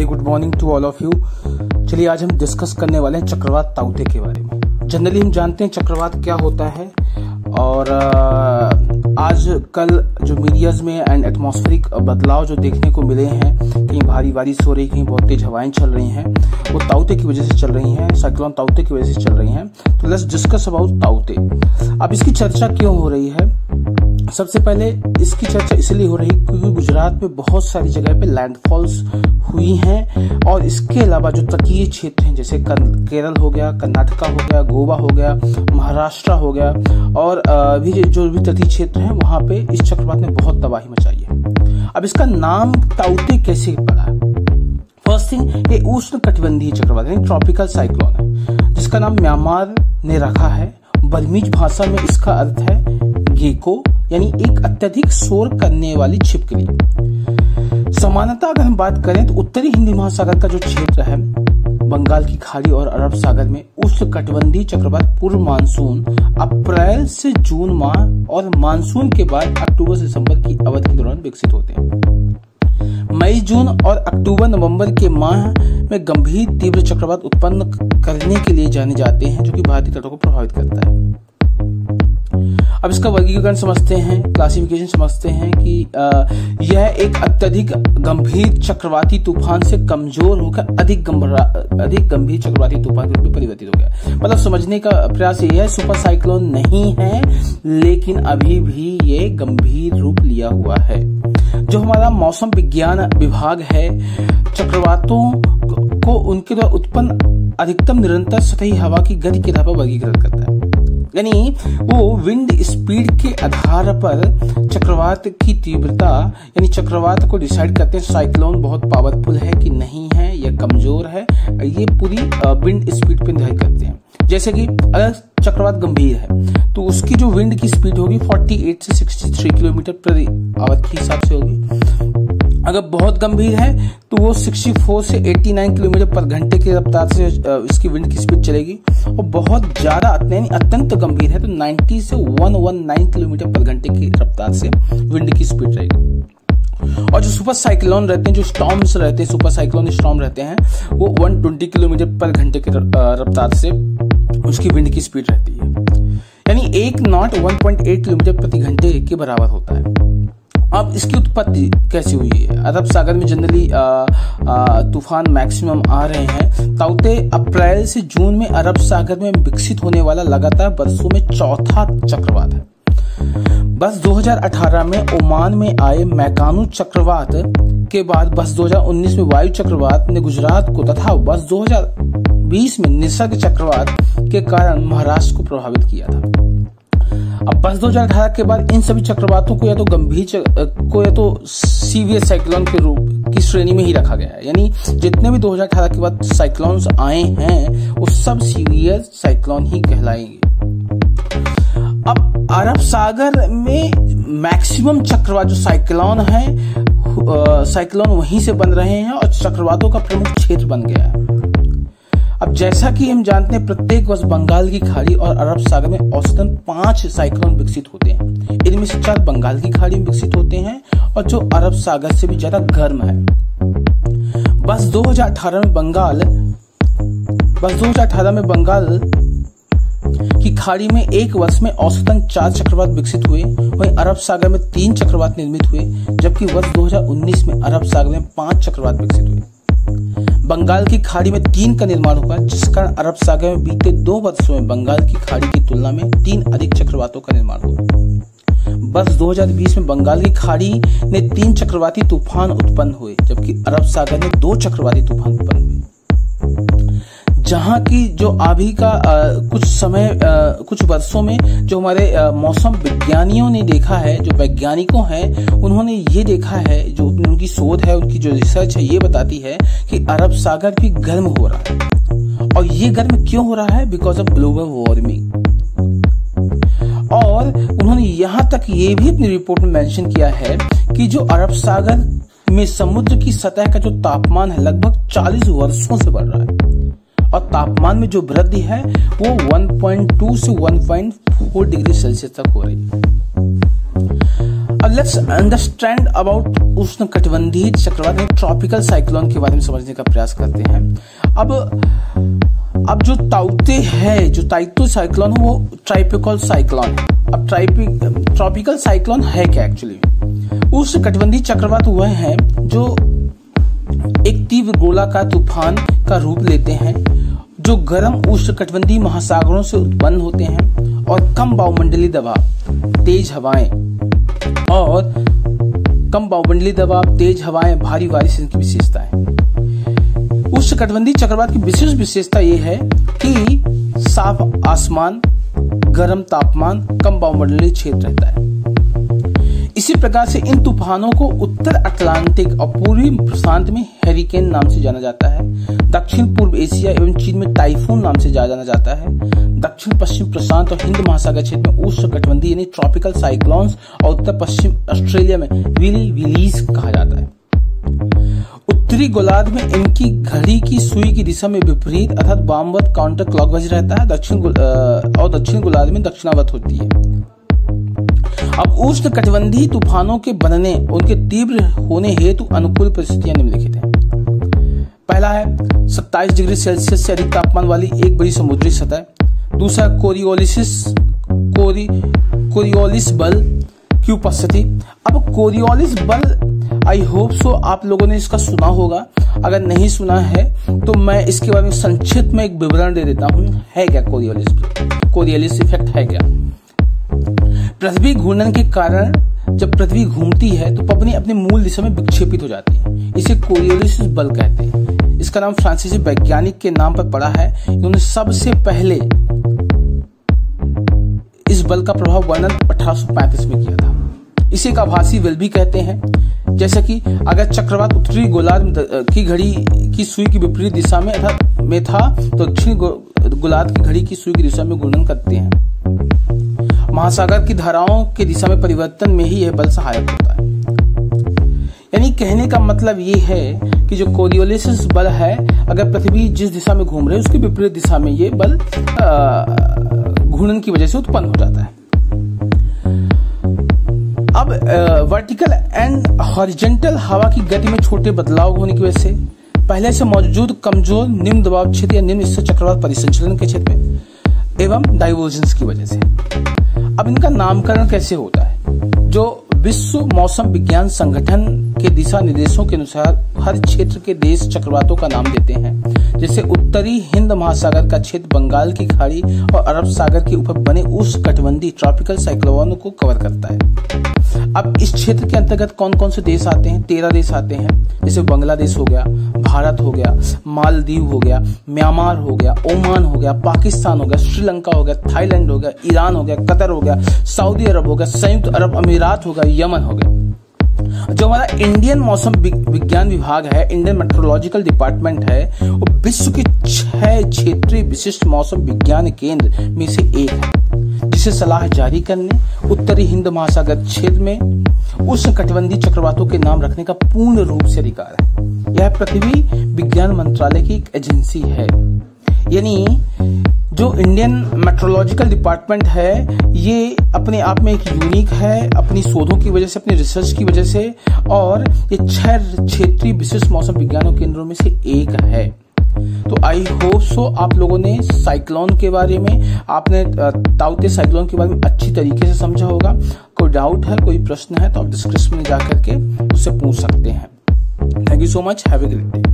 Very good morning to all of you. चलिए आज हम डिस्कस करने वाले हैं चक्रवात ताउते के बारे में। जनरली हम जानते हैं चक्रवात क्या होता है, और आज कल जो मीडियाज में एंड एटमॉस्फेरिक बदलाव जो देखने को मिले हैं, कहीं भारी बारिश हो रही, कहीं बहुत तेज हवाएं चल रही हैं, वो ताउते की वजह से चल रही हैं, साइक्लोन ताउते की वजह से चल रही हैं। तो लेट्स डिस्कस अबाउट ताउते। अब इसकी चर्चा क्यों हो रही है? सबसे पहले इसकी चर्चा इसलिए हो रही है क्योंकि गुजरात में बहुत सारी जगह पे लैंडफॉल्स हुई हैं, और इसके अलावा जो तटीय क्षेत्र हैं जैसे केरल हो गया, कर्नाटका हो गया, गोवा हो गया, महाराष्ट्र हो गया, और भी जो भी तटीय क्षेत्र हैं वहां पे इस चक्रवात ने बहुत तबाही मचाई है। अब इसका नाम ताउते कैसे पड़ा? फर्स्ट थिंग, ये उष्ण कटिबंधीय चक्रवात यानी ट्रॉपिकल साइक्लोन है, जिसका नाम म्यांमार ने रखा है। बर्मीज भाषा में इसका अर्थ है गेको, यानी एक अत्यधिक शोर करने वाली छिपकली। समानता अगर हम बात करें तो उत्तरी हिंदी महासागर का जो क्षेत्र है, बंगाल की खाड़ी और अरब सागर में उष्ण कटिबंधीय चक्रवात पूर्व मानसून अप्रैल से जून माह और मानसून के बाद अक्टूबर से दिसंबर की अवधि के दौरान विकसित होते हैं। मई, जून और अक्टूबर नवंबर के माह में गंभीर तीव्र चक्रवात उत्पन्न करने के लिए जाने जाते हैं, जो कि भारतीय तटों को प्रभावित करता है। अब इसका वर्गीकरण समझते हैं, क्लासिफिकेशन समझते हैं कि यह एक अत्यधिक गंभीर चक्रवाती तूफान से कमजोर होकर अधिक गंभीर चक्रवाती तूफान के रूप में परिवर्तित हो गया। मतलब समझने का प्रयास यह है, सुपर साइक्लोन नहीं है, लेकिन अभी भी ये गंभीर रूप लिया हुआ है। जो हमारा मौसम विज्ञान विभाग है, चक्रवातों को उनके द्वारा उत्पन्न अधिकतम निरंतर सतही हवा की गति के आधार पर वर्गीकृत करता है। यानी वो विंड स्पीड के आधार पर चक्रवात की तीव्रता यानी चक्रवात को डिसाइड करते हैं, साइक्लोन बहुत पावरफुल है कि नहीं है या कमजोर है, ये पूरी विंड स्पीड पे निर्धारित करते हैं। जैसे कि अगर चक्रवात गंभीर है तो उसकी जो विंड की स्पीड होगी 48 से 63 किलोमीटर प्रति आवर के हिसाब से होगी। अगर बहुत गंभीर है तो वो 64 से 89 किलोमीटर पर घंटे की रफ्तार से इसकी विंड की स्पीड चलेगी, और बहुत ज्यादा अत्यंत गंभीर है तो 90 से 119 किलोमीटर पर घंटे की रफ्तार से विंड की स्पीड रहेगी। और जो सुपर साइक्लोन रहते हैं, जो स्टॉर्म्स रहते हैं, सुपर साइक्लोन स्टॉर्म रहते हैं, वो 120 किलोमीटर पर घंटे की रफ्तार से उसकी विंड की स्पीड रहती है। यानी एक नॉट 1.8 किलोमीटर प्रति घंटे के बराबर होता है। अब इसकी उत्पत्ति कैसे हुई है? अरब सागर में जनरली तूफान मैक्सिमम आ रहे हैं। ताउते अप्रैल से जून में अरब सागर में विकसित होने वाला लगातार वर्षों में चौथा चक्रवात है। बस 2018 में ओमान में आए मैकानू चक्रवात के बाद बस 2019 में वायु चक्रवात ने गुजरात को तथा बस 2020 में निसर्ग चक्रवात के कारण महाराष्ट्र को प्रभावित किया था। अब बस 2018 के बाद इन सभी चक्रवातों को या तो या तो सीवियर साइक्लोन के रूप की श्रेणी में ही रखा गया है। यानी जितने भी 2018 के बाद साइक्लोन्स आए हैं वो सब सीवियर साइक्लोन ही कहलाएंगे। अब अरब सागर में मैक्सिमम चक्रवात जो साइक्लोन है, साइक्लोन वहीं से बन रहे हैं और चक्रवातों का प्रमुख क्षेत्र बन गया है। अब जैसा कि हम जानते हैं, प्रत्येक वर्ष बंगाल की खाड़ी और अरब सागर में औसतन 5 साइक्लोन विकसित होते हैं। इनमें से 4 बंगाल की खाड़ी में विकसित होते हैं और जो अरब सागर से भी ज्यादा गर्म है। बस 2018 में बंगाल की खाड़ी में एक वर्ष में औसतन 4 चक्रवात विकसित हुए, वहीं अरब सागर में 3 चक्रवात निर्मित हुए, जबकि वर्ष 2019 में अरब सागर में 5 चक्रवात विकसित हुए। बंगाल की खाड़ी में 3 का निर्माण हुआ, जिस कारण अरब सागर में बीते 2 वर्षों में बंगाल की खाड़ी की तुलना में 3 अधिक चक्रवातों का निर्माण हुआ। वर्ष 2020 में बंगाल की खाड़ी ने 3 चक्रवाती तूफान उत्पन्न हुए, जबकि अरब सागर में 2 चक्रवाती तूफान उत्पन्न हुए। जहां की जो अभी का कुछ वर्षों में जो हमारे मौसम विज्ञानियों ने देखा है, जो वैज्ञानिकों हैं, उन्होंने ये देखा है, जो उनकी शोध है, उनकी जो रिसर्च है, ये बताती है कि अरब सागर भी गर्म हो रहा है। और ये गर्म क्यों हो रहा है? Because of global warming. और उन्होंने यहां तक ये भी अपनी रिपोर्ट में मेंशन किया है कि जो अरब सागर में समुद्र की सतह का जो तापमान है लगभग 40 वर्षों से बढ़ रहा है, और तापमान में जो वृद्धि है वो 1.2 से 1.4 डिग्री सेल्सियस तक हो रही है। अब लेट्स अंडरस्टैंड अबाउट उष्णकटिबंधीय चक्रवात यानी ट्रॉपिकल साइक्लोन के बारे में समझने का प्रयास करते हैं। अब जो ताउते है, जो ताइतो साइक्लोन है वो ट्रॉपिकल साइक्लोन है। अब ट्रॉपिकल साइक्लोन है क्या एक्चुअली? उष्णकटिबंधीय चक्रवात वह है जो एक तीव्र गोलाकार तूफान का रूप लेते हैं, जो गर्म उष्णकटिबंधीय महासागरों से उत्पन्न होते हैं और कम वायुमंडलीय दबाव, तेज हवाएं, भारी बारिश इनकी विशेषता है। उष्णकटिबंधीय चक्रवात की विशेष विशेषता यह है कि साफ आसमान, गर्म तापमान, कम वायुमंडलीय क्षेत्र रहता है। इसी प्रकार से इन तूफानों को उत्तर अटलांटिक और पूर्वी प्रशांत में हैरिकेन नाम से जाना जाता है। दक्षिण पूर्व एशिया एवं चीन में टाइफून नाम से जाना जाता है। दक्षिण पश्चिम प्रशांत और हिंद महासागर क्षेत्र में उष्णकटिबंधीय यानी ट्रॉपिकल साइक्लोन्स और उत्तर पश्चिम ऑस्ट्रेलिया में विलीज कहा जाता है। उत्तरी गोलार्ध में इनकी घड़ी की सुई की दिशा में विपरीत अर्थात वामवत काउंटर क्लॉकवाइज रहता है। दक्षिण गोलार्ध में दक्षिणावर्त होती है। अब उष्णकटिबंधीय तूफानों के बनने, उनके तीव्र होने हेतु अनुकूल परिस्थितियां निम्नलिखित हैं। पहला है 27 डिग्री सेल्सियस से अधिक तापमान वाली एक बड़ी समुद्री सतह। दूसरा कोरियोलिस बल की उपस्थिति। अब कोरियोलिस बल आई होप सो आप लोगों ने इसका सुना होगा। अगर नहीं सुना है तो मैं इसके बारे में संक्षिप्त में एक विवरण दे देता हूं। है क्या कोरियोलिस इफेक्ट है क्या? पृथ्वी घूर्णन के कारण जब पृथ्वी घूमती है तो पवनें अपने मूल दिशा में विक्षेपित हो जाती है। इसे कोरियोलिस बल कहते हैं। इसका नाम फ्रांसीसी वैज्ञानिक के नाम पर पड़ा है। इन्होंने सबसे पहले इस बल का प्रभाव वर्णन 1835 में किया था। इसे एक आभासी बल भी कहते हैं। जैसे कि अगर चक्रवात उत्तरी गोलार्ध की घड़ी की सुई की विपरीत दिशा में था तो दक्षिण गोलार्ध की घड़ी की सुई की दिशा में घूर्णन करते हैं। महासागर की धाराओं के दिशा में परिवर्तन में ही यह बल सहायक होता है। यानी कहने का मतलब ये है कि जो कोरियोलिस बल है, अगर पृथ्वी जिस दिशा में घूम रही है उसके विपरीत दिशा में ये बल घूर्णन की वजह से उत्पन्न हो जाता है। अब वर्टिकल एंड हॉरिजॉन्टल हवा की गति में छोटे बदलाव होने की वजह से, पहले से मौजूद कमजोर निम्न दबाव क्षेत्र या निम्न स्तर चक्रवात परिसंचलन के क्षेत्र में एवं डाइवर्जेंस की वजह से। अब इनका नामकरण कैसे होता है? जो विश्व मौसम विज्ञान संगठन के दिशा निर्देशों के अनुसार हर क्षेत्र के देश चक्रवातों का नाम देते हैं। जैसे उत्तरी हिंद महासागर का क्षेत्र बंगाल की खाड़ी और अरब सागर के ऊपर बने उष्णकटिबंधीय ट्रॉपिकल साइक्लोन को कवर करता है। अब इस क्षेत्र के अंतर्गत कौन कौन से देश आते हैं? 13 देश आते हैं। जैसे बांग्लादेश हो गया, भारत हो गया, मालदीव हो गया, म्यांमार हो गया, ओमान हो गया, पाकिस्तान हो गया, श्रीलंका हो गया, थाईलैंड हो गया, ईरान हो गया, कतर हो गया, सऊदी अरब हो गया, संयुक्त अरब अमीरात हो गया, यमन हो गया। जो हमारा इंडियन मौसम विज्ञान विभाग है, इंडियन मेट्रोलॉजिकल डिपार्टमेंट है, वो विश्व के 6 क्षेत्रीय विशिष्ट मौसम विज्ञान केंद्र में से एक है, जिसे सलाह जारी करने उत्तरी हिंद महासागर क्षेत्र में उष्णकटिबंधीय चक्रवातों के नाम रखने का पूर्ण रूप से अधिकार है। यह पृथ्वी विज्ञान मंत्रालय की एक एजेंसी है। यानी जो इंडियन मेट्रोलॉजिकल डिपार्टमेंट है, ये अपने आप में एक यूनिक है अपनी शोधों की वजह से, अपनी रिसर्च की वजह से, और ये 6 क्षेत्रीय विशिष्ट मौसम विज्ञानों केंद्रों में से एक है। तो आई होप सो आप लोगों ने साइक्लोन के बारे में, आपने ताउते साइक्लोन के बारे में अच्छी तरीके से समझा होगा। कोई डाउट है, कोई प्रश्न है तो आप डिस्क्रिप्शन में जाकर के उससे पूछ सकते हैं। Thank you so much. Have a great day.